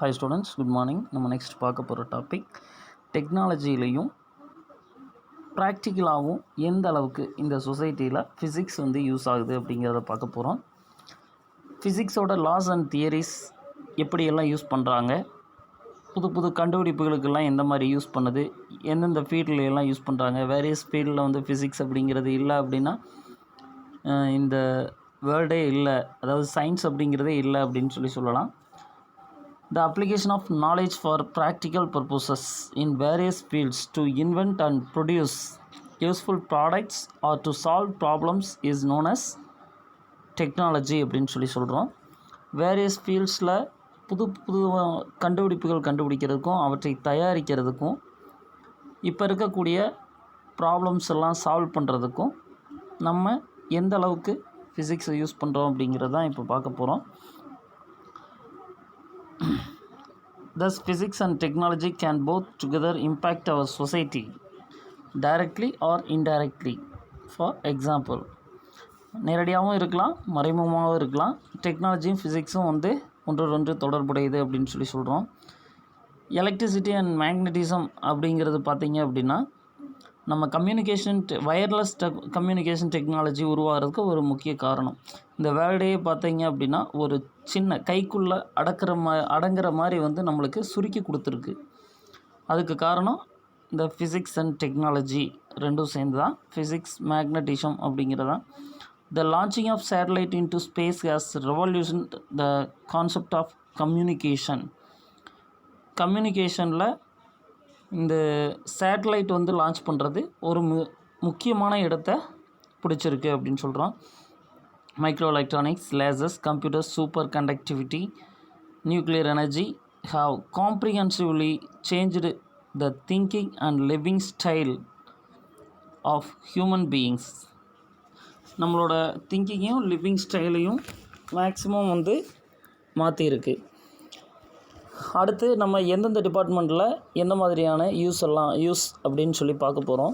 Hi students, good morning. நம்ம next பார்க்க போகிற டாபிக் டெக்னாலஜிலையும் ப்ராக்டிக்கலாகவும் எந்த அளவுக்கு இந்த சொசைட்டியில் ஃபிசிக்ஸ் வந்து யூஸ் ஆகுது அப்படிங்கிறத பார்க்க போகிறோம். ஃபிசிக்ஸோட லாஸ் அண்ட் தியரிஸ் எப்படியெல்லாம் யூஸ் பண்ணுறாங்க, புது புது கண்டுபிடிப்புகளுக்கெல்லாம் எந்த மாதிரி யூஸ் பண்ணுது, எந்தெந்த ஃபீல்டில் எல்லாம் யூஸ் பண்ணுறாங்க, வேரியஸ் ஃபீல்டில் வந்து ஃபிசிக்ஸ் அப்படிங்கிறது இல்லை அப்படின்னா இந்த வேர்ல்டே இல்லை, அதாவது சயின்ஸ் அப்படிங்கிறதே இல்லை அப்படின்னு சொல்லலாம். The application of knowledge for practical purposes in various fields to invent and produce useful products or to solve problems is known as technology அப்படின்னு சொல்கிறோம். வேரியஸ் ஃபீல்ட்ஸில் புது புது கண்டுபிடிப்புகள் கண்டுபிடிக்கிறதுக்கும் அவற்றை தயாரிக்கிறதுக்கும் இப்போ இருக்கக்கூடிய ப்ராப்ளம்ஸ் எல்லாம் சால்வ் பண்ணுறதுக்கும் நம்ம எந்த அளவுக்கு ஃபிசிக்ஸை யூஸ் பண்ணுறோம் அப்படிங்கிறது தான் இப்போ பார்க்க போகிறோம். Thus, physics and technology can both together impact our society directly or indirectly. For example, நேரடியாகவும் இருக்கலாம், மறைமுகமாகவும் இருக்கலாம். டெக்னாலஜியும் ஃபிசிக்ஸும் வந்து ஒன்று தொடர்புடையது அப்படின்னு சொல்கிறோம். எலக்ட்ரிசிட்டி அண்ட் மேக்னட்டிசம் அப்படிங்கிறது பார்த்திங்க அப்படின்னா நம்ம வயர்லெஸ் கம்யூனிகேஷன் டெக்னாலஜி உருவாகிறதுக்கு ஒரு முக்கிய காரணம். இந்த வேர்ல்டே பார்த்திங்க அப்படின்னா ஒரு சின்ன கைக்குள்ளே அடங்குற மாதிரி வந்து நம்மளுக்கு சுருக்கி கொடுத்துருக்கு. அதுக்கு காரணம் இந்த ஃபிசிக்ஸ் அண்ட் டெக்னாலஜி ரெண்டும் சேர்ந்து தான். ஃபிசிக்ஸ், மேக்னட்டிசம் அப்படிங்கிறதான். The launching of satellite into space has revolution the concept of கம்யூனிகேஷனில் இந்த சேட்டலைட் வந்து லான்ச் பண்ணுறது ஒரு முக்கியமான இடத்தை பிடிச்சிருக்கு அப்படின்னு சொல்கிறோம். Micro electronics, lasers, computers, super conductivity, nuclear energy have comprehensively changed the thinking and living style of human beings. நம்மளோட திங்கிங்கையும் லிவிங் ஸ்டைலையும் மேக்ஸிமம் வந்து மாற்றிருக்கு. அடுத்து நம்ம எந்தெந்த டிபார்ட்மெண்ட்டில் எந்த மாதிரியான யூஸ் அப்படின்னு பார்க்க போகிறோம்.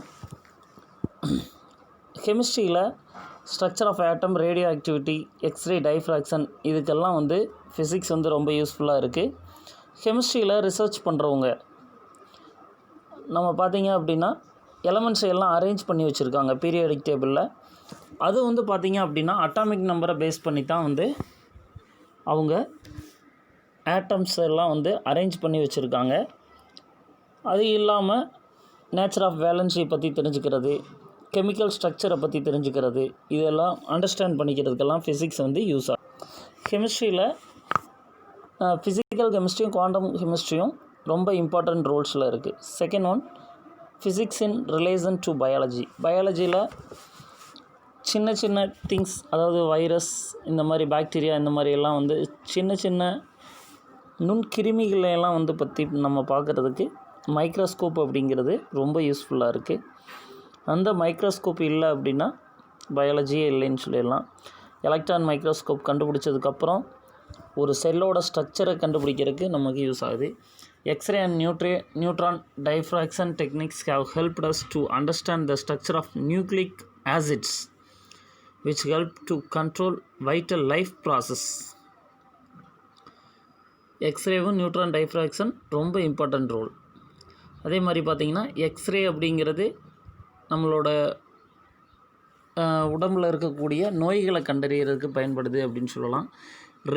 கெமிஸ்ட்ரியில் structure of atom, radio activity, X-ray, diffraction இதுக்கெல்லாம் வந்து ஃபிசிக்ஸ் வந்து ரொம்ப யூஸ்ஃபுல்லாக இருக்குது. கெமிஸ்ட்ரியில் ரிசர்ச் பண்ணுறவங்க நம்ம பார்த்திங்க அப்படின்னா எலமெண்ட்ஸை எல்லாம் அரேஞ்ச் பண்ணி வச்சுருக்காங்க பீரியாடிக் டேபிளில். அது வந்து பார்த்திங்க அப்படின்னா அட்டாமிக் நம்பரை பேஸ் பண்ணி தான் வந்து அவங்க ஆட்டம்ஸ் எல்லாம் வந்து அரேஞ்ச் பண்ணி வச்சுருக்காங்க. அது இல்லாமல் நேச்சர் ஆஃப் வேலன்ஸை பற்றி தெரிஞ்சுக்கிறது, கெமிக்கல் ஸ்ட்ரக்சரை பற்றி தெரிஞ்சுக்கிறது, இதெல்லாம் அண்டர்ஸ்டாண்ட் பண்ணிக்கிறதுக்கெல்லாம் ஃபிசிக்ஸ் வந்து யூஸ் ஆகும். கெமிஸ்ட்ரியில் ஃபிசிக்கல் கெமிஸ்ட்ரியும் குவாண்டம் கெமிஸ்ட்ரியும் ரொம்ப இம்பார்ட்டண்ட் ரோல்ஸில் இருக்குது. Second one, physics in relation to biology. பயாலஜியில் சின்ன சின்ன திங்ஸ், அதாவது வைரஸ், இந்த மாதிரி பாக்டீரியா, இந்த மாதிரி எல்லாம் வந்து சின்ன சின்ன நுண்கிருமிகளெல்லாம் வந்து பற்றி நம்ம பார்க்குறதுக்கு மைக்ரோஸ்கோப் அப்படிங்கிறது ரொம்ப யூஸ்ஃபுல்லாக இருக்குது. அந்த மைக்ரோஸ்கோப் இல்லை அப்படின்னா பயாலஜியே இல்லைன்னு சொல்லிடலாம். எலக்ட்ரான் மைக்ரோஸ்கோப் கண்டுபிடிச்சதுக்கப்புறம் ஒரு செல்லோட ஸ்ட்ரக்சரை கண்டுபிடிக்கிறதுக்கு நமக்கு யூஸ் ஆகுது. X-ray and neutron diffraction techniques have helped us to understand the structure of nucleic acids which help to control vital life process. எக்ஸ்ரேவும் நியூட்ரான் டைஃப்ராக்ஷன் ரொம்ப இம்பார்ட்டண்ட் ரோல். அதே மாதிரி பார்த்திங்கன்னா எக்ஸ்ரே அப்படிங்கிறது நம்மளோட உடம்பில் இருக்கக்கூடிய நோய்களை கண்டறியறதுக்கு பயன்படுது அப்படின்னு சொல்லலாம்.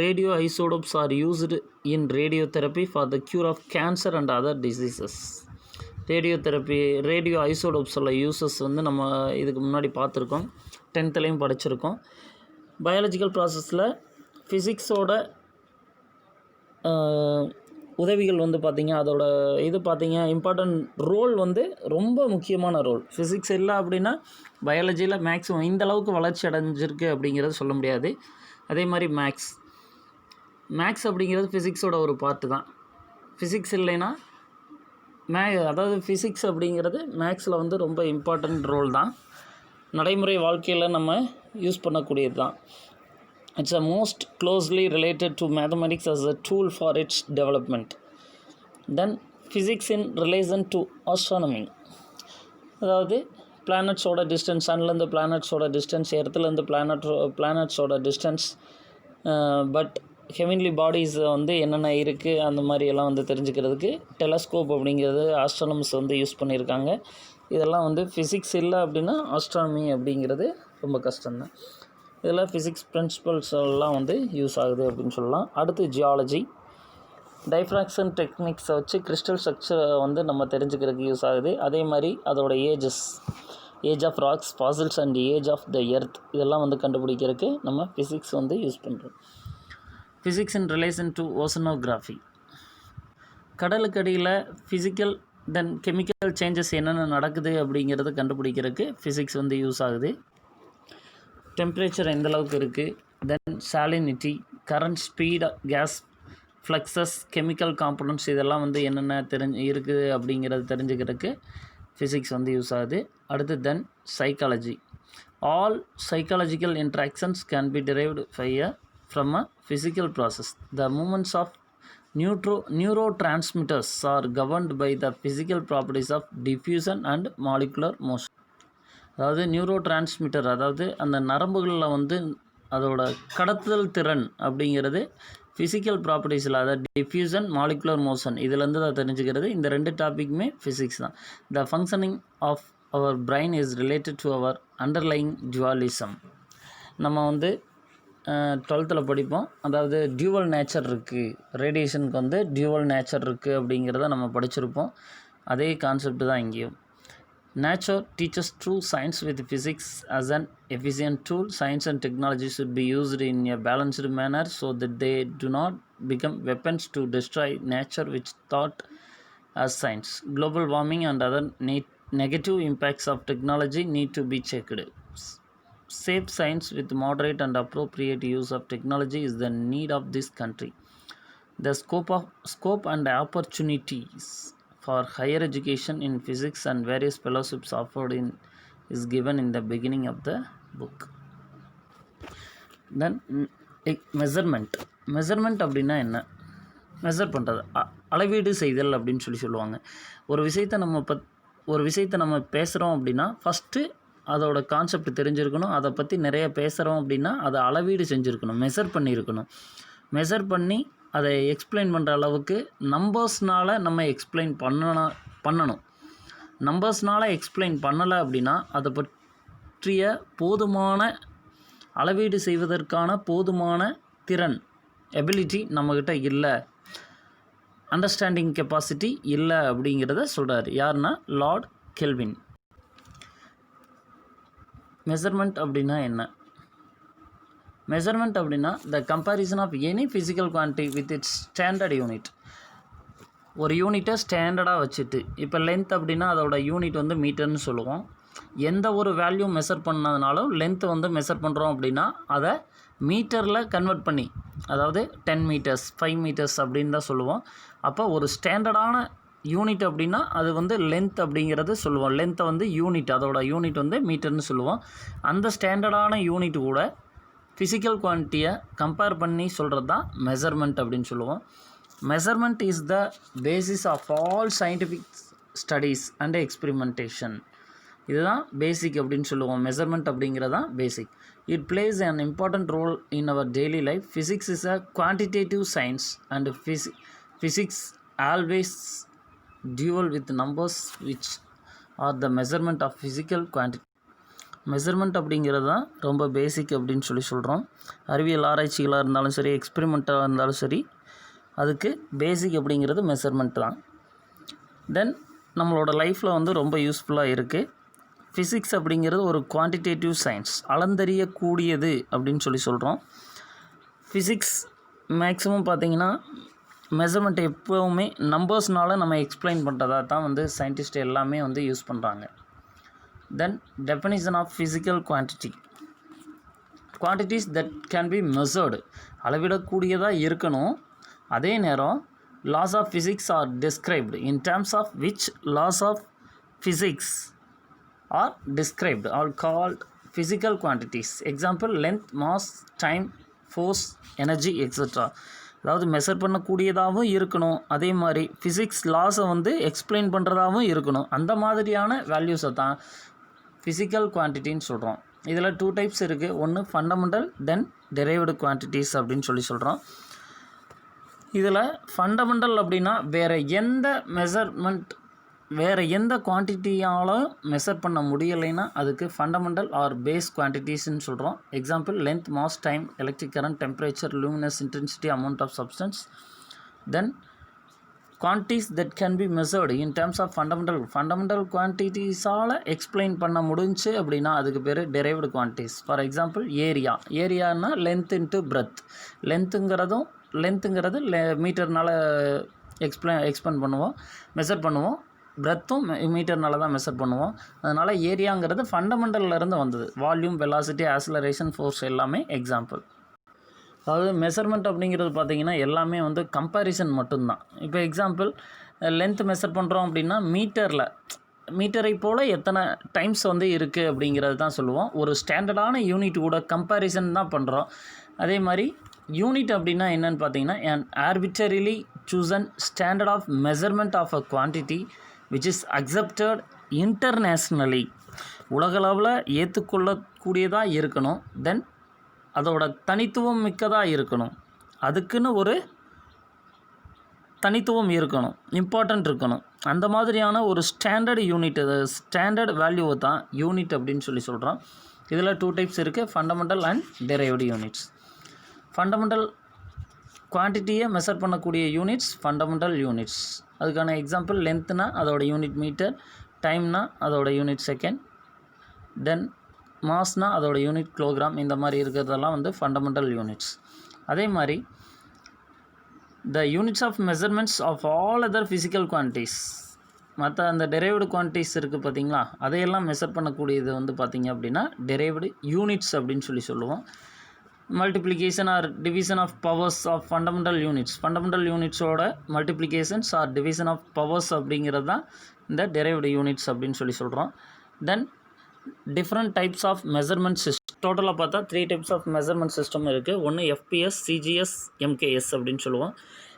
Radio isotopes are used in radio therapy for the cure of cancer and other diseases. Radio ஐசோடோப்ஸோட யூசஸ் வந்து நம்ம இதுக்கு முன்னாடி பார்த்துருக்கோம், 10th படிச்சிருக்கோம். பயாலஜிக்கல் ப்ராசஸில் ஃபிசிக்ஸோட உதவிகள் வந்து பார்த்திங்க, அதோட இது பார்த்திங்க இம்பார்ட்டண்ட் ரோல் வந்து ரொம்ப முக்கியமான ரோல். ஃபிசிக்ஸ் இல்லை அப்படின்னா பயாலஜியில் மேக்ஸிமம் இந்த அளவுக்கு வளர்ச்சி அடைஞ்சிருக்கு அப்படிங்கிறது சொல்ல முடியாது. அதே மாதிரி மேக்ஸ் அப்படிங்கிறது ஃபிசிக்ஸோட ஒரு பார்ட்டு தான். ஃபிசிக்ஸ் இல்லைன்னா அதாவது ஃபிசிக்ஸ் அப்படிங்கிறது மேக்ஸில் வந்து ரொம்ப இம்பார்ட்டண்ட் ரோல் தான். நடைமுறை வாழ்க்கையில் நம்ம யூஸ் பண்ணக்கூடியது தான். It's a most closely related to mathematics as a tool for its development. Then physics in relation to astronomy. அதாவது பிளானட்ஸோட டிஸ்டன்ஸ், சன்லேருந்து பிளானட்ஸோட டிஸ்டன்ஸ், எர்த்துலேருந்து பிளானட்ஸோட டிஸ்டன்ஸ். பட் ஹெவன்லி பாடிஸை வந்து என்னென்ன இருக்குது அந்த மாதிரியெல்லாம் வந்து தெரிஞ்சுக்கிறதுக்கு டெலஸ்கோப் அப்படிங்கிறது ஆஸ்ட்ரானமர்ஸ் வந்து யூஸ் பண்ணியிருக்காங்க. இதெல்லாம் வந்து ஃபிசிக்ஸ் இல்லை அப்படின்னா ஆஸ்ட்ரானமி அப்படிங்கிறது ரொம்ப கஷ்டம்தான். இதெல்லாம் ஃபிசிக்ஸ் பிரின்சிபல்ஸ் எல்லாம் வந்து யூஸ் ஆகுது அப்படின்னு சொல்லலாம். அடுத்து ஜியாலஜி. டைஃப்ராக்ஷன் டெக்னிக்ஸை வச்சு கிறிஸ்டல் ஸ்ட்ரக்சரை வந்து நம்ம தெரிஞ்சுக்கிறதுக்கு யூஸ் ஆகுது. அதே மாதிரி அதோட age of rocks, fossils and age of the earth இதெல்லாம் வந்து கண்டுபிடிக்கிறதுக்கு நம்ம ஃபிசிக்ஸ் வந்து யூஸ் பண்ணுறோம். Physics in relation to oceanography. கடலுக்கு அடியில் ஃபிசிக்கல் தென் கெமிக்கல் சேஞ்சஸ் என்னென்ன நடக்குது அப்படிங்கிறத கண்டுபிடிக்கிறதுக்கு ஃபிசிக்ஸ் வந்து யூஸ் ஆகுது. டெம்பரேச்சர் எந்த அளவுக்கு இருக்குது, then salinity, current, speed, gas fluxes, chemical components இதெல்லாம் வந்து என்னென்ன இருக்குது அப்படிங்கிறது தெரிஞ்சுக்கிறதுக்கு ஃபிசிக்ஸ் வந்து யூஸ் ஆகுது. அடுத்து then psychology. All psychological interactions can be derived from a physical process. The movements of neurotransmitters are governed by the physical properties of diffusion and molecular motion. அதாவது நியூரோ டிரான்ஸ்மிட்டர், அதாவது அந்த நரம்புகளில் வந்து அதோட கடத்துதல் திறன் அப்படிங்கிறது ஃபிசிக்கல் ப்ராப்பர்ட்டிஸில், அதாவது டிஃப்யூசன், மாலிகுலர் மோஷன் இதிலேருந்து தான் தெரிஞ்சுக்கிறது. இந்த 2 டாப்பிக்குமே ஃபிசிக்ஸ் தான். The functioning of our brain is related to our underlying dualism. நம்ம வந்து 12th படிப்போம். அதாவது டியூவல் நேச்சர் இருக்குது, ரேடியேஷனுக்கு வந்து டியூவல் நேச்சர் இருக்குது அப்படிங்கிறத நம்ம படிச்சிருப்போம். அதே கான்செப்ட் தான் இங்கேயும். Nature teaches true science with physics as an efficient tool. Science and technology should be used in a balanced manner so that they do not become weapons to destroy nature, which thought as science. Global warming and other negative impacts of technology need to be checked. Safe science with moderate and appropriate use of technology is the need of this country. The scope and opportunities for higher education in physics and various fellowships offered is given in the beginning of the book. Then measurement அப்படின்னா என்ன? Measure பண்ணுறது, அளவீடு செய்தல் அப்படின்னு சொல்லுவாங்க. ஒரு விஷயத்தை நம்ம பேசுகிறோம் அப்படின்னா ஃபஸ்ட்டு அதோட கான்செப்ட் தெரிஞ்சிருக்கணும். அதை பற்றி நிறைய பேசுகிறோம் அப்படின்னா அதை அளவீடு செஞ்சுருக்கணும், மெஷர் பண்ணியிருக்கணும். மெஷர் பண்ணி அதை எக்ஸ்பிளைன் பண்ணுற அளவுக்கு நம்பர்ஸ்னால் நம்ம எக்ஸ்பிளைன் பண்ணணும். நம்பர்ஸ்னால் எக்ஸ்பிளைன் பண்ணலை அப்படின்னா அதை பற்றிய போதுமான அளவீடு செய்வதற்கான போதுமான திறன், எபிலிட்டி நம்மக்கிட்ட இல்லை, அண்டர்ஸ்டாண்டிங் கெப்பாசிட்டி இல்லை அப்படிங்கிறத சொல்கிறார். யாருன்னா லார்ட் கெல்வின். மெஷர்மெண்ட் அப்படின்னா என்ன? மெஷர்மெண்ட் அப்படின்னா the comparison of any physical quantity with its standard unit. ஒரு யூனிட்டை ஸ்டாண்டர்டாக வச்சுட்டு, இப்போ லென்த் அப்படின்னா அதோட யூனிட் வந்து மீட்டர்னு சொல்லுவோம். எந்த ஒரு வேல்யூ மெஷர் பண்ணதுனாலும் லென்த்து வந்து மெஷர் பண்ணுறோம் அப்படின்னா அதை மீட்டரில் கன்வெர்ட் பண்ணி, அதாவது 10 மீட்டர்ஸ் 5 மீட்டர்ஸ் அப்படின்னு தான் சொல்லுவோம். அப்போ ஒரு ஸ்டாண்டர்டான யூனிட் அப்படின்னா அது வந்து லென்த் அப்படிங்கிறது சொல்லுவோம். லென்த்தை வந்து யூனிட், அதோட யூனிட் வந்து மீட்டர்னு சொல்லுவோம். அந்த ஸ்டாண்டர்டான யூனிட் கூட ஃபிசிக்கல் குவான்டிட்டியை கம்பேர் பண்ணி சொல்கிறது தான் மெஷர்மெண்ட் அப்படின்னு சொல்லுவோம். Measurement is the basis of all scientific studies and experimentation. இதுதான் பேசிக் அப்படின்னு சொல்லுவோம். மெஷர்மெண்ட் அப்படிங்கிறது தான் basic. It plays an important role in our daily life. Physics is a quantitative science and physics always deal with numbers which are the measurement of physical quantity. Measurement அப்படிங்கிறது தான் ரொம்ப பேசிக் அப்படின்னு சொல்கிறோம். அறிவியல் ஆராய்ச்சிகளாக இருந்தாலும் சரி, எக்ஸ்பெரிமெண்ட்டாக இருந்தாலும் சரி, அதுக்கு பேசிக் அப்படிங்கிறது மெஷர்மெண்ட் தான். தென் நம்மளோட லைஃப்பில் வந்து ரொம்ப யூஸ்ஃபுல்லாக இருக்குது. ஃபிசிக்ஸ் அப்படிங்கிறது ஒரு குவான்டிடேட்டிவ் சயின்ஸ், அளந்தறியக்கூடியது அப்படின்னு சொல்கிறோம். ஃபிசிக்ஸ் மேக்ஸிமம் பார்த்திங்கன்னா மெஷர்மெண்ட் எப்போவுமே நம்பர்ஸ்னால் நம்ம எக்ஸ்பிளைன் பண்ணுறதா தான் வந்து சயின்டிஸ்ட் எல்லாமே வந்து யூஸ் பண்ணுறாங்க. Then definition of physical quantity. Quantities that can be measured, அளவிடக்கூடியதாக இருக்கணும். அதே நேரம் laws of physics are described, in terms of which laws of physics are described or called physical quantities. Example, length, mass, time, force, energy, etc. அதாவது measure பண்ணக்கூடியதாகவும் இருக்கணும், அதே மாதிரி physics லாஸை வந்து explain பண்ணுறதாகவும் இருக்கணும். அந்த மாதிரியான வேல்யூஸை தான் ஃபிசிக்கல் குவான்டிட்டின்னு சொல்கிறோம். இதில் 2 டைப்ஸ் இருக்குது. ஒன்று ஃபண்டமெண்டல், தென் டெரைவ்டு குவான்டிட்டிஸ் அப்படின்னு சொல்கிறோம். இதில் ஃபண்டமெண்டல் அப்படின்னா வேறு எந்த குவான்டிட்டியாலும் மெஷர் பண்ண முடியலைன்னா அதுக்கு ஃபண்டமெண்டல் ஆர் பேஸ் குவான்டிட்டிஸ்ன்னு சொல்கிறோம். Example length, mass, time, electric current, temperature, luminous intensity, amount of substance. Then quantities that can be measured in terms of fundamental quantitiesஆல் எக்ஸ்பிளைன் பண்ண முடிஞ்சு அப்படின்னா அதுக்கு பேர் derived quantities. ஃபார் எக்ஸாம்பிள் ஏரியானா லென்த் இன்ட்டு பிரெத். லென்த்துங்கிறது மீட்டர்னால் எக்ஸ்பேண்ட் பண்ணுவோம், மெஷர் பண்ணுவோம். பிரெத்தும் மீட்டர்னால தான் மெஷர் பண்ணுவோம். அதனால் ஏரியாங்கிறது ஃபண்டமெண்டல்லேருந்து வந்தது. வால்யூம், வெலாசிட்டி, ஆக்ஸலரேஷன், ஃபோர்ஸ் எல்லாமே எக்ஸாம்பிள். அதாவது மெஷர்மெண்ட் அப்படிங்கிறது பார்த்திங்கன்னா எல்லாமே வந்து கம்பேரிசன் மட்டும்தான். இப்போ எக்ஸாம்பிள் லென்த் மெஷர் பண்ணுறோம் அப்படின்னா மீட்டரை போல் எத்தனை டைம்ஸ் வந்து இருக்குது அப்படிங்கிறது தான் சொல்லுவோம். ஒரு ஸ்டாண்டர்டான யூனிட் கூட கம்பேரிசன் தான் பண்ணுறோம். அதே மாதிரி யூனிட் அப்படின்னா என்னென்னு பார்த்தீங்கன்னா an arbitrarily chosen standard of measurement of a quantity which is accepted internationally. உலகளவில் ஏற்றுக்கொள்ளக்கூடியதாக இருக்கணும். தென் அதோட தனித்துவம் மிக்கதாக இருக்கணும். அதுக்குன்னு ஒரு தனித்துவம் இருக்கணும், இம்பார்ட்டண்ட் இருக்கணும். அந்த மாதிரியான ஒரு ஸ்டாண்டர்ட் வேல்யூவை தான் யூனிட் அப்படின்னு சொல்கிறோம். இதில் 2 டைப்ஸ் இருக்குது, fundamental and derived units. Fundamental குவான்டிட்டியை மெஷர் பண்ணக்கூடிய யூனிட்ஸ் ஃபண்டமெண்டல் யூனிட்ஸ். அதுக்கான எக்ஸாம்பிள் லென்த்னா அதோட யூனிட் மீட்டர், டைம்னா அதோட யூனிட் செகண்ட், தென் மாஸ்னா அதோட யூனிட் கிலோகிராம். இந்த மாதிரி இருக்கிறதெல்லாம் வந்து ஃபண்டமெண்டல் யூனிட்ஸ். அதே மாதிரி the units of measurements of all other physical quantities, மற்ற அந்த டெரைவ்டு குவான்டிட்டிஸ் இருக்குது பார்த்தீங்களா, அதையெல்லாம் மெஷர் பண்ணக்கூடியது வந்து பார்த்திங்க அப்படின்னா டெரைவ்டு யூனிட்ஸ் அப்படின்னு சொல்லுவோம். Multiplication or division of powers of fundamental யூனிட்ஸோட multiplications or division of powers அப்படிங்கிறது தான் இந்த டெரைவ்டு யூனிட்ஸ் அப்படின்னு சொல்கிறோம். Then different types of measurement system. டோட்டலாக பார்த்தா 3 டைப்ஸ் ஆஃப் மெஷர்மெண்ட் சிஸ்டம் இருக்குது. ஒன்று எஃபிஎஸ், சிஜிஎஸ், எம்கேஎஸ் அப்படின்னு சொல்லுவோம்.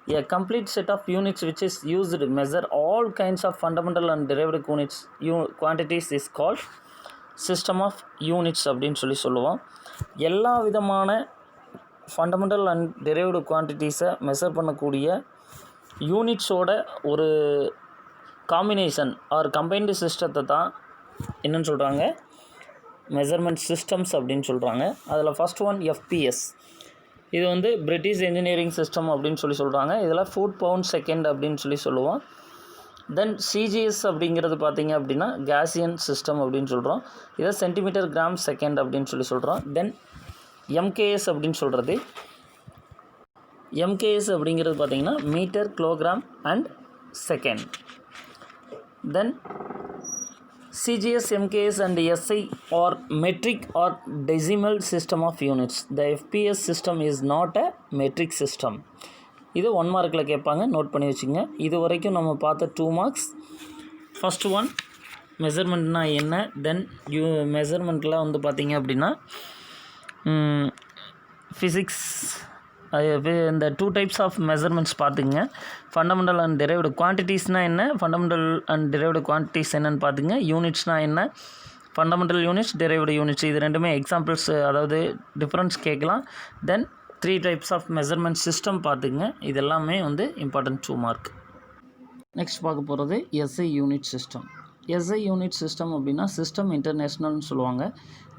A complete set of units which is used to measure all kinds of fundamental and derived quantities is called system of units அப்படின்னு சொல்லுவோம். எல்லா விதமான ஃபண்டமெண்டல் அண்ட் டெரைவ்டு குவான்டிட்டிஸை மெஷர் பண்ணக்கூடிய யூனிட்ஸோட ஒரு காம்பினேஷன் ஆர் கம்பைன்டு சிஸ்டத்தை தான் என்னென்னு சொல்கிறாங்க, மெஷர்மெண்ட் சிஸ்டம்ஸ் அப்படின்னு சொல்கிறாங்க. அதில் ஃபஸ்ட் ஒன் எஃபிஎஸ். இது வந்து பிரிட்டிஷ் இன்ஜினியரிங் சிஸ்டம் அப்படின்னு சொல்கிறாங்க. இதில் ஃபுட் பவுண்ட் செகண்ட் அப்படின்னு சொல்லுவோம். தென் சிஜிஎஸ் அப்படிங்கிறது பார்த்திங்க அப்படின்னா கேசியன் சிஸ்டம் அப்படின்னு சொல்கிறோம். இதை சென்டிமீட்டர் கிராம் செகண்ட் அப்படின்னு சொல்கிறோம். தென் எம்கேஎஸ் அப்படிங்கிறது பார்த்திங்கன்னா metre, kilogram and second. Then CGS, MKS and SI are metric or decimal system of units. The FPS system is not a metric system. இது 1 மார்க்கில் கேட்பாங்க, நோட் பண்ணி வச்சுங்க. இது வரைக்கும் நம்ம பார்த்த 2 மார்க்ஸ். ஃபஸ்ட் ஒன் மெஷர்மெண்ட்னா என்ன, தென் மெஷர்மெண்ட்டில் வந்து பார்த்திங்க அப்படின்னா ஃபிசிக்ஸ், இந்த 2 டைப்ஸ் ஆஃப் மெஷர்மெண்ட்ஸ் பார்த்துங்க. ஃபண்டமெண்டல் அண்ட் டெரைவ்டு குவான்டிட்டிஸ்னால் என்ன, ஃபண்டமெண்டல் அண்ட் டெரைவ்டு குவான்டிட்டிஸ் என்னென்னு பார்த்துங்க. யூனிட்ஸ்னால் என்ன, ஃபண்டமெண்டல் யூனிட்ஸ், டெரைவ்டு யூனிட்ஸ், இது ரெண்டுமே எக்ஸாம்பிள்ஸ், அதாவது டிஃப்ரென்ஸ் கேட்கலாம். தென் 3 டைப்ஸ் ஆஃப் மெஷர்மெண்ட் சிஸ்டம் பார்த்துங்க. இது எல்லாமே வந்து இம்பார்ட்டன்ட் 2 மார்க். நெக்ஸ்ட் பார்க்க போகிறது SI unit system. SI unit system அப்படின்னா சிஸ்டம் இன்டர்நேஷ்னல்னு சொல்லுவாங்க.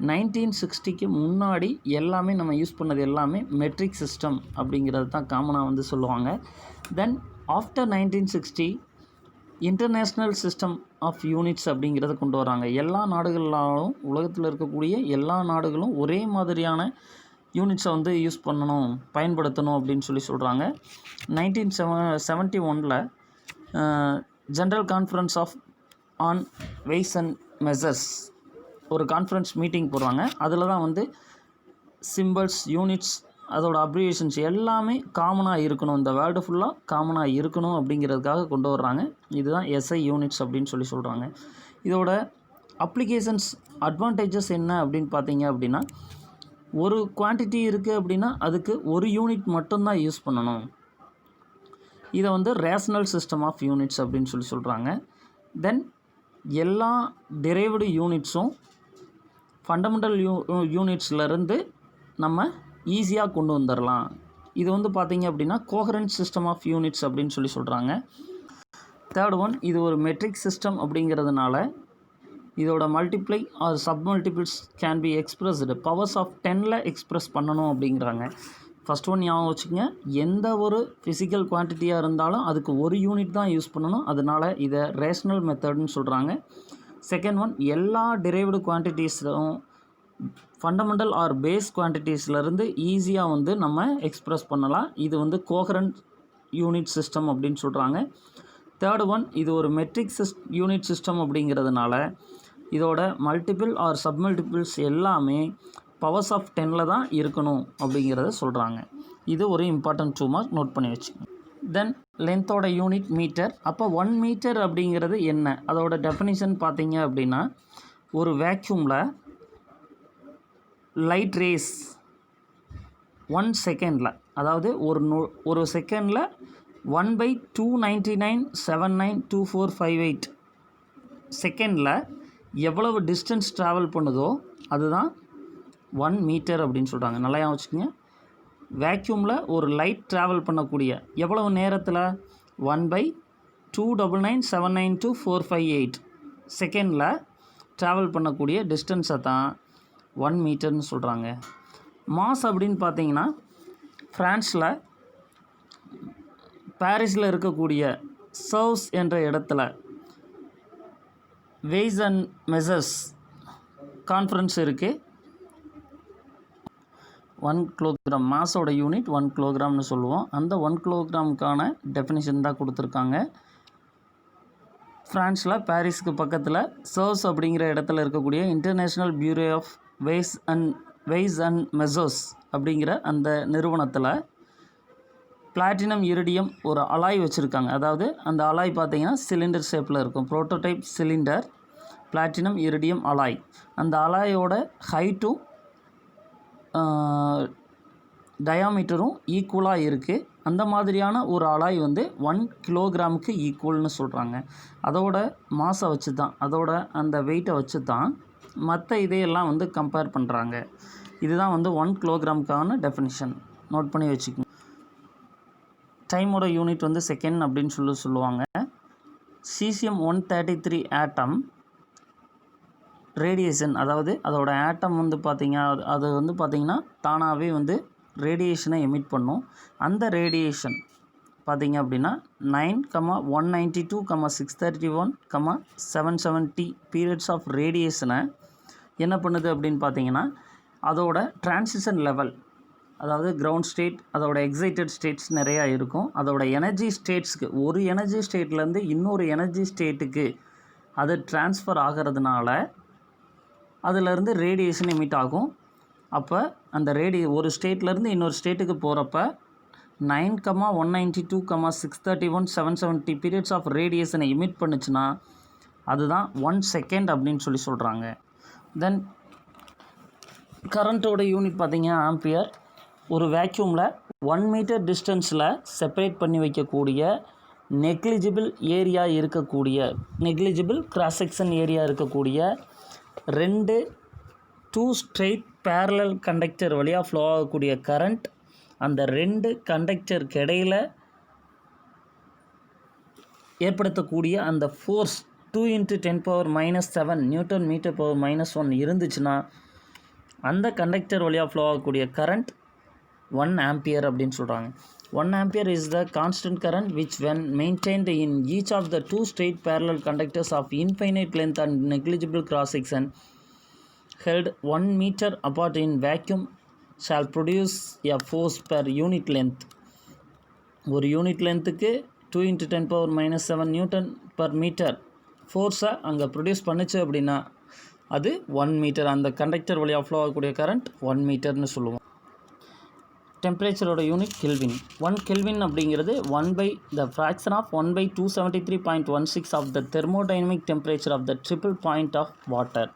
1960க்கு முன்னாடி எல்லாமே நம்ம யூஸ் பண்ணது எல்லாமே மெட்ரிக் சிஸ்டம் அப்படிங்கிறது தான் காமனாக வந்து சொல்லுவாங்க. Then after 1960 international system of units அப்படிங்கிறத கொண்டு வராங்க. எல்லா நாடுகளாலும், உலகத்தில் இருக்கக்கூடிய எல்லா நாடுகளும் ஒரே மாதிரியான யூனிட்ஸை வந்து யூஸ் பண்ணணும், பயன்படுத்தணும் அப்படின்னு சொல்கிறாங்க. 1971 general conference on ways and measures ஒரு கான்ஃபரன்ஸ் மீட்டிங் போடுறாங்க. அதில் தான் வந்து சிம்பிள்ஸ், யூனிட்ஸ், அதோட அப்ரிவேஷன்ஸ் எல்லாமே காமனாக இருக்கணும், இந்த வேர்ல்டு ஃபுல்லாக காமனாக இருக்கணும் அப்படிங்கிறதுக்காக கொண்டு வர்றாங்க. இதுதான் எஸ்ஐ யூனிட்ஸ் அப்படின்னு சொல்கிறாங்க. இதோட அப்ளிகேஷன்ஸ், அட்வான்டேஜஸ் என்ன அப்படின்னு பார்த்தீங்க அப்படின்னா, ஒரு குவான்டிட்டி இருக்குது அப்படின்னா அதுக்கு ஒரு யூனிட் மட்டும்தான் யூஸ் பண்ணணும். இதை வந்து ரேஷனல் சிஸ்டம் ஆஃப் யூனிட்ஸ் அப்படின்னு சொல்கிறாங்க. தென் எல்லா டெரைவ்டு யூனிட்ஸும் ஃபண்டமெண்டல் யூனிட்ஸ்லேருந்து நம்ம ஈஸியாக கொண்டு வந்துடலாம். இது வந்து பார்த்தீங்க அப்படின்னா கோஹரண்ட் சிஸ்டம் ஆஃப் யூனிட்ஸ் அப்படின்னு சொல்கிறாங்க. தேர்ட் ஒன், இது ஒரு மெட்ரிக் சிஸ்டம் அப்படிங்கிறதுனால இதோட multiple or sub multiples can be expressed powers of 10ல் எக்ஸ்ப்ரெஸ் பண்ணணும் அப்படிங்கிறாங்க. ஃபஸ்ட் ஒன் ஞாபகம் வச்சுக்கோங்க, எந்த ஒரு ஃபிசிக்கல் குவான்டிட்டியாக இருந்தாலும் அதுக்கு ஒரு யூனிட் தான் யூஸ் பண்ணணும். அதனால் இதை ரேஷ்னல் மெத்தட்னு சொல்கிறாங்க. செகண்ட் ஒன், எல்லா டிரைவ்டு குவான்டிட்டிஸும் ஃபண்டமெண்டல் ஆர் பேஸ் குவான்டிட்டிஸ்லேருந்து ஈஸியாக வந்து நம்ம எக்ஸ்ப்ரெஸ் பண்ணலாம். இது வந்து கோஹரண்ட் யூனிட் சிஸ்டம் அப்படின்னு சொல்கிறாங்க. தேர்ட் ஒன், இது ஒரு மெட்ரிக் யூனிட் சிஸ்டம் அப்படிங்கிறதுனால இதோட மல்டிபிள் ஆர் சப்மல்டிபிள்ஸ் எல்லாமே பவர்ஸ் ஆஃப் 10ல் தான் இருக்கணும் அப்படிங்கிறத சொல்கிறாங்க. இது ஒரு இம்பார்ட்டன்ட் 2 மார்க், நோட் பண்ணி வச்சுக்கோங்க. தென் லென்த்தோட யூனிட் மீட்டர். அப்போ 1 மீட்டர் அப்படிங்கிறது என்ன, அதோட டெஃபினிஷன் பார்த்தீங்க அப்படின்னா, ஒரு வேக்யூமில் லைட் ரேஸ் 1 செகண்டில், அதாவது ஒரு செகண்டில் 1/299792458 செகண்டில் எவ்வளவு டிஸ்டன்ஸ் ட்ராவல் பண்ணுதோ அதுதான் 1 மீட்டர் அப்படின்னு சொல்கிறாங்க. நல்லா வச்சுக்கோங்க, வேக்யூமில் ஒரு லைட் ட்ராவல் பண்ணக்கூடிய எவ்வளவு நேரத்தில் 1/299792458 செகண்டில் ட்ராவல் பண்ணக்கூடிய டிஸ்டன்ஸை தான் 1 மீட்டர்னு சொல்கிறாங்க. மாஸ் அப்படின்னு பார்த்தீங்கன்னா, ஃப்ரான்ஸில் பாரிஸில் இருக்கக்கூடிய சர்வ்ஸ் என்ற இடத்துல வெய்ஸ் அண்ட் மெசர்ஸ் கான்ஃபரன்ஸ் இருக்குது. 1 கிலோகிராம் மாஸோட யூனிட் 1 கிலோகிராம்னு சொல்லுவோம். அந்த 1 கிலோகிராமுக்கான டெஃபினிஷன் தான் கொடுத்துருக்காங்க. ஃப்ரான்ஸில் பாரிஸுக்கு பக்கத்தில் சர்வ்ஸ் அப்படிங்கிற இடத்துல இருக்கக்கூடிய international bureau of weights and measures அப்படிங்கிற அந்த நிறுவனத்தில் பிளாட்டினம் இரிடியம் ஒரு அலாய் வச்சுருக்காங்க. அதாவது அந்த அலாய் பார்த்திங்கன்னா சிலிண்டர் ஷேப்பில் இருக்கும். Prototype cylinder platinum iridium alloy. அந்த அலாயோட ஹைட்டும் டயாமீட்டரும் ஈக்குவலாக இருக்குது. அந்த மாதிரியான ஒரு அலாய் வந்து 1 கிலோகிராமுக்கு ஈக்குவல்னு சொல்கிறாங்க. அதோட மாஸை வச்சு தான், அதோட அந்த வெயிட்டை வச்சு தான் மற்ற இதையெல்லாம் வந்து கம்பேர் பண்ணுறாங்க. இதுதான் வந்து 1 கிலோகிராமுக்கான டெஃபினிஷன், நோட் பண்ணி வச்சுக்கோங்க. டைமோட யூனிட் வந்து செகண்ட் அப்படின்னு சொல்லுவாங்க. சீசியம் 133 ஆட்டம் ரேடியேஷன், அதாவது அதோட ஆட்டம் வந்து அது வந்து பார்த்திங்கன்னா தானாகவே வந்து ரேடியேஷனை எமிட் பண்ணும். அந்த ரேடியேஷன் பார்த்திங்க அப்படின்னா 9,192,631,770 பீரியட்ஸ் ஆஃப் ரேடியேஷனை என்ன பண்ணுது அப்படின்னு பார்த்தீங்கன்னா, அதோட டிரான்சிஷன் லெவல், அதாவது கிரவுண்ட் ஸ்டேட், அதோட எக்ஸைட்டட் ஸ்டேட்ஸ் நிறையா இருக்கும். அதோட எனர்ஜி ஸ்டேட்ஸ்க்கு, ஒரு எனர்ஜி ஸ்டேட்லேருந்து இன்னொரு எனர்ஜி ஸ்டேட்டுக்கு அது ட்ரான்ஸ்ஃபர் ஆகிறதுனால அதிலேருந்து ரேடியேஷன் எமிட் ஆகும். அப்போ அந்த ஒரு ஸ்டேட்லேருந்து இன்னொரு ஸ்டேட்டுக்கு போகிறப்ப 9,192,631,770 பீரியட்ஸ் ஆஃப் ரேடியேஷனை எமிட் பண்ணுச்சுன்னா அதுதான் 1 செகண்ட் அப்படின்னு சொல்கிறாங்க. தென் கரண்ட்டோட யூனிட் பார்த்திங்கன்னா ஆம்பியர். ஒரு வேக்யூமில் 1 மீட்டர் டிஸ்டன்ஸில் செப்பரேட் பண்ணி வைக்கக்கூடிய நெக்லிஜிபிள் கிராஸ் செக்ஷன் ஏரியா இருக்கக்கூடிய 2 ஸ்ட்ரெயிட் பேரலல் கண்டக்டர் வழியாக ஃப்ளோ ஆகக்கூடிய கரண்ட், அந்த 2 கண்டக்டருக்கு இடையில் ஏற்படுத்தக்கூடிய அந்த ஃபோர்ஸ் 2 × 10⁻⁻7 நியூட்டன் மீட்டர் பவர் -1 இருந்துச்சுன்னா அந்த கண்டக்டர் வழியாக ஃப்ளோ ஆகக்கூடிய கரண்ட் 1 ஆம்பியர் அப்படின்னு சொல்கிறாங்க. 1 ampere is the constant current which when maintained in each of the 2 straight parallel conductors of infinite length and negligible cross section held 1 meter apart in vacuum shall produce a force per unit length. ஒரு unit லென்த்துக்கு 2 × 10⁻⁻7 Newton per metre ஃபோர்ஸை அங்கே produce பண்ணுச்சு அப்படின்னா அது 1 metre. அந்த conductor வழியாக flow ஆகக்கூடிய current 1 மீட்டர்னு சொல்லுவோம். டெம்பரேச்சரோட யூனிட் கெல்வின். 1 கெல்வின் அப்படிங்கிறது 1/273.16 of the thermodynamic temperature of the triple point of water.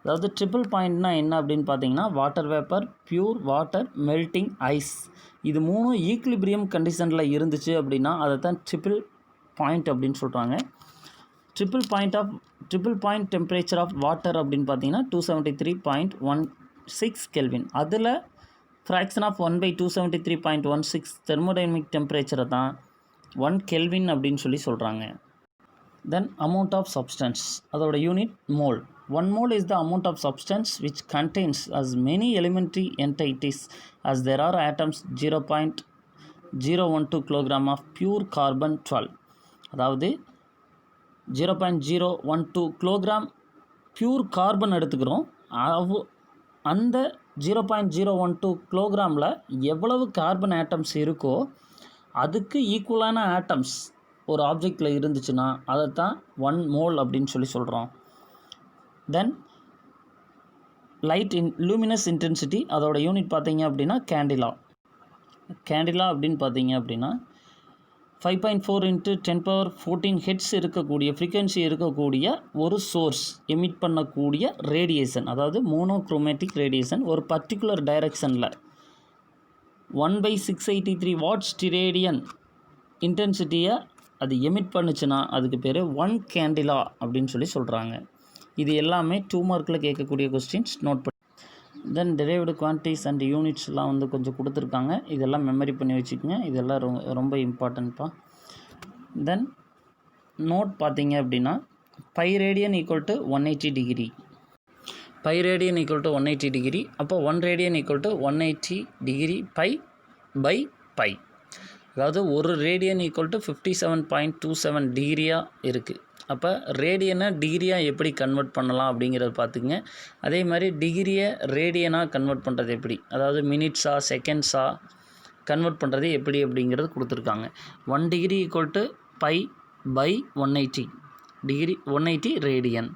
அதாவது ட்ரிபிள் பாயிண்ட்னா என்ன அப்படின்னு பார்த்தீங்கன்னா, water vapour, pure water, melting ice, இது 3 ஈக்லிபிரியம் கண்டிஷனில் இருந்துச்சு அப்படின்னா அதை தான் ட்ரிபிள் பாயிண்ட் அப்படின்னு சொல்கிறாங்க. Triple point temperature of water அப்படின்னு பார்த்தீங்கன்னா 273.16 கெல்வின். அதில் ஃப்ராக்ஷன் ஆஃப் 1/273.16 தெர்மோடைனமிக் டெம்பரேச்சரை தான் 1 கெல்வின் அப்படின்னு சொல்கிறாங்க. தென் அமௌண்ட் ஆஃப் சப்ஸ்டன்ஸ், அதோட unit mole. 1 mole is the amount of substance which contains as many elementary entities as there are atoms. 0.012 kilogram of pure carbon 12. அதாவது 0.012 kilogram pure carbon எடுத்துக்கிறோம். அந்த 0.012 கிலோகிராமில் எவ்வளவு carbon atoms இருக்கோ அதுக்கு ஈக்குவலான ஆட்டம்ஸ் ஒரு ஆப்ஜெக்டில் இருந்துச்சுன்னா அதை தான் 1 mole அப்படின்னு சொல்கிறோம். தென் லூமினஸ் இன்டென்சிட்டி, அதோட யூனிட் பார்த்தீங்க அப்படின்னா கேண்டிலா. அப்படின்னு பார்த்தீங்க அப்படின்னா 5.4 × 10⁻14 ஹெட்ஸ் இருக்கக்கூடிய ஃப்ரீக்வன்சி இருக்கக்கூடிய ஒரு சோர்ஸ் எமிட் பண்ணக்கூடிய ரேடியேஷன், அதாவது மோனோக்ரோமேட்டிக் ரேடியேஷன் ஒரு பர்டிகுலர் டைரக்ஷனில் 1/683 வாட்ஸ் ஸ்டிரேடியன் இன்டென்சிட்டியை அது எமிட் பண்ணுச்சுன்னா அதுக்கு பேர் 1 கேண்டிலா அப்படின்னு சொல்கிறாங்க. இது எல்லாமே 2 மார்க்கில் கேட்கக்கூடிய கொஸ்டின்ஸ், நோட் பண்ணி. தென் டெரைவ்டு குவான்டிட்டிஸ் அண்ட் யூனிட்ஸ்லாம் கொஞ்சம் கொடுத்துருக்காங்க. இதெல்லாம் மெமரி பண்ணி வச்சுக்கோங்க. இதெல்லாம் ரொம்ப இம்பார்ட்டன்ட்ப்பா. தென் நோட் பார்த்தீங்க அப்படின்னா pi radian equal to 180 degree. Pi radian equal to 180 degree. அப்போ 1 radian equal to 180 degree pi. அதாவது ஒரு ரேடியன் ஈக்குவல் டு 57.27 டிகிரியாக இருக்குது. அப்போ ரேடியனை டிகிரியாக எப்படி கன்வெர்ட் பண்ணலாம் அப்படிங்கிறத பார்த்துக்குங்க. அதே மாதிரி டிகிரியை ரேடியனாக கன்வெர்ட் பண்ணுறது எப்படி, அதாவது மினிட்ஸாக செகண்ட்ஸாக கன்வெர்ட் பண்ணுறது எப்படி அப்படிங்கிறது கொடுத்துருக்காங்க. 1 degree equal to π/180 degree, 180 radian.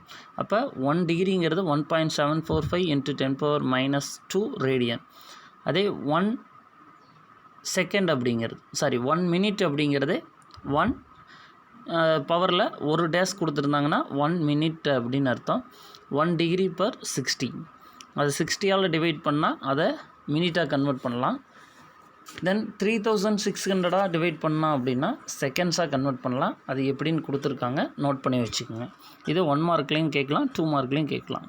அப்போ 1 டிகிரிங்கிறது 1.745 × 10⁻² ரேடியன். அதே 1 செகண்ட் அப்படிங்கிறது 1 மினிட் அப்படிங்கிறது 1 பவரில் ஒரு டேஸ் கொடுத்துருந்தாங்கன்னா 1 மினிட் அப்படின்னு அர்த்தம். 1 டிகிரி/60, அது 60ஆல் டிவைட் பண்ணால் அதை மினிட்டாக கன்வெர்ட் பண்ணலாம். தென் 3600 டிவைட் பண்ணால் அப்படின்னா செகண்ட்ஸாக கன்வெர்ட் பண்ணலாம். அது எப்படின்னு கொடுத்துருக்காங்க, நோட் பண்ணி வச்சுக்கோங்க. இது 1 மார்க்லேயும் கேட்கலாம், 2 மார்க்லேயும் கேட்கலாம்.